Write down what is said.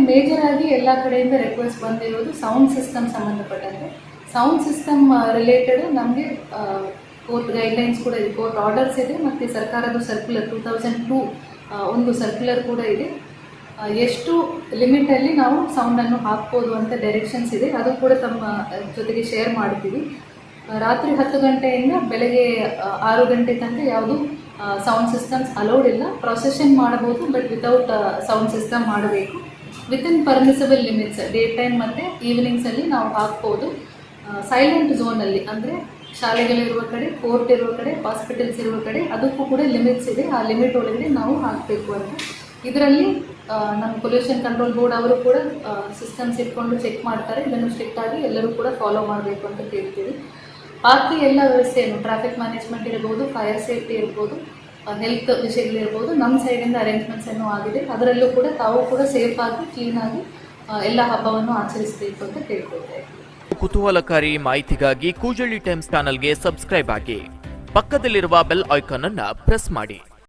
Major ಆಗಿ ಎಲ್ಲ ಕಡೆಯಿಂದ ರಿಕ್ವೆಸ್ಟ್ ಬಂದಿರೋದು ಸೌಂಡ್ ಸಿಸ್ಟಮ್ ಸಂಬಂಧಪಟ್ಟಂತೆ. ಸೌಂಡ್ ಸಿಸ್ಟಮ್ ರಿಲೇಟೆಡ್ ನಮಗೆ ಕೋರ್ಟ್ ಗೈಡ್ಲೈನ್ಸ್ ಕೂಡ ಇದೆ, ಕೋರ್ಟ್ ಆರ್ಡರ್ಸ್ ಇದೆ, ಮತ್ತು ಸರ್ಕಾರದ ಸರ್ಕ್ಯುಲರ್ 2002 ಒಂದು ಸರ್ಕ್ಯುಲರ್ ಕೂಡ ಇದೆ. ಎಷ್ಟು ಲಿಮಿಟಲ್ಲಿ ನಾವು ಸೌಂಡನ್ನು ಹಾಕ್ಬೋದು ಅಂತ ಡೈರೆಕ್ಷನ್ಸ್ ಇದೆ, ಅದು ಕೂಡ ತಮ್ಮ ಜೊತೆಗೆ ಶೇರ್ ಮಾಡ್ತೀವಿ. ರಾತ್ರಿ 10 ಗಂಟೆಯಿಂದ ಬೆಳಗ್ಗೆ 6 ಗಂಟೆ ತನಕ ಯಾವುದು ಸೌಂಡ್ ಸಿಸ್ಟಮ್ಸ್ ಅಲೌಡ್ ಇಲ್ಲ. ಪ್ರೊಸೆಷನ್ ಮಾಡಬಹುದು, ಬಟ್ ವಿತೌಟ್ ಸೌಂಡ್ ಸಿಸ್ಟಮ್ ಮಾಡಬೇಕು. Within permissible limits day time ಮತ್ತು ಈವ್ನಿಂಗ್ಸಲ್ಲಿ ನಾವು ಹಾಕ್ಬೋದು. ಸೈಲೆಂಟ್ ಝೋನಲ್ಲಿ ಅಂದರೆ ಶಾಲೆಗಳಿರುವ ಕಡೆ, ಕೋರ್ಟ್ ಇರುವ ಕಡೆ, ಹಾಸ್ಪಿಟಲ್ಸ್ ಇರುವ ಕಡೆ ಅದಕ್ಕೂ ಕೂಡ ಲಿಮಿಟ್ಸ್ ಇದೆ. ಆ ಲಿಮಿಟ್ ಒಳಗಡೆ ನಾವು ಹಾಕಬೇಕು ಅಂತ. ಇದರಲ್ಲಿ ನಮ್ಮ ಪೊಲ್ಯೂಷನ್ ಕಂಟ್ರೋಲ್ ಬೋರ್ಡ್ ಅವರು ಕೂಡ ಸಿಸ್ಟಮ್ಸ್ ಇಟ್ಕೊಂಡು ಚೆಕ್ ಮಾಡ್ತಾರೆ. ಇದನ್ನು ಸ್ಟ್ರಿಕ್ಟ್ ಆಗಿ ಎಲ್ಲರೂ ಕೂಡ ಫಾಲೋ ಮಾಡಬೇಕು ಅಂತ ಕೇಳ್ತೀವಿ. ಬಾಕಿ ಎಲ್ಲ ವ್ಯವಸ್ಥೆಯನ್ನು ಟ್ರಾಫಿಕ್ ಮ್ಯಾನೇಜ್ಮೆಂಟ್ ಇರ್ಬೋದು, ಫೈರ್ ಸೇಫ್ಟಿ ಇರ್ಬೋದು, ಹೆಲ್ತ್ ವಿಷಯಗಳಿರ್ಬೋದು, ನಮ್ಮ ಸೈಡಿಂದ ಅರೇಂಜ್ಮೆಂಟ್ಸನ್ನು ಆಗಿದೆ. ಅದರಲ್ಲೂ ಕೂಡ ತಾವು ಕೂಡ ಸೇಫಾಗಿ ಕ್ಲೀನಾಗಿ ಎಲ್ಲ ಹಬ್ಬವನ್ನು ಆಚರಿಸಬೇಕು ಅಂತ ಕೇಳ್ಕೊಳ್ತಾ ಇದ್ದೀವಿ. ಕುತೂಹಲಕಾರಿ ಮಾಹಿತಿಗಾಗಿ ಕೂಜಳ್ಳಿ ಟೈಮ್ಸ್ ಚಾನಲ್ಗೆ ಸಬ್ಸ್ಕ್ರೈಬ್ ಆಗಿ, ಪಕ್ಕದಲ್ಲಿರುವ ಬೆಲ್ ಐಕಾನ್ ಅನ್ನು ಪ್ರೆಸ್ ಮಾಡಿ.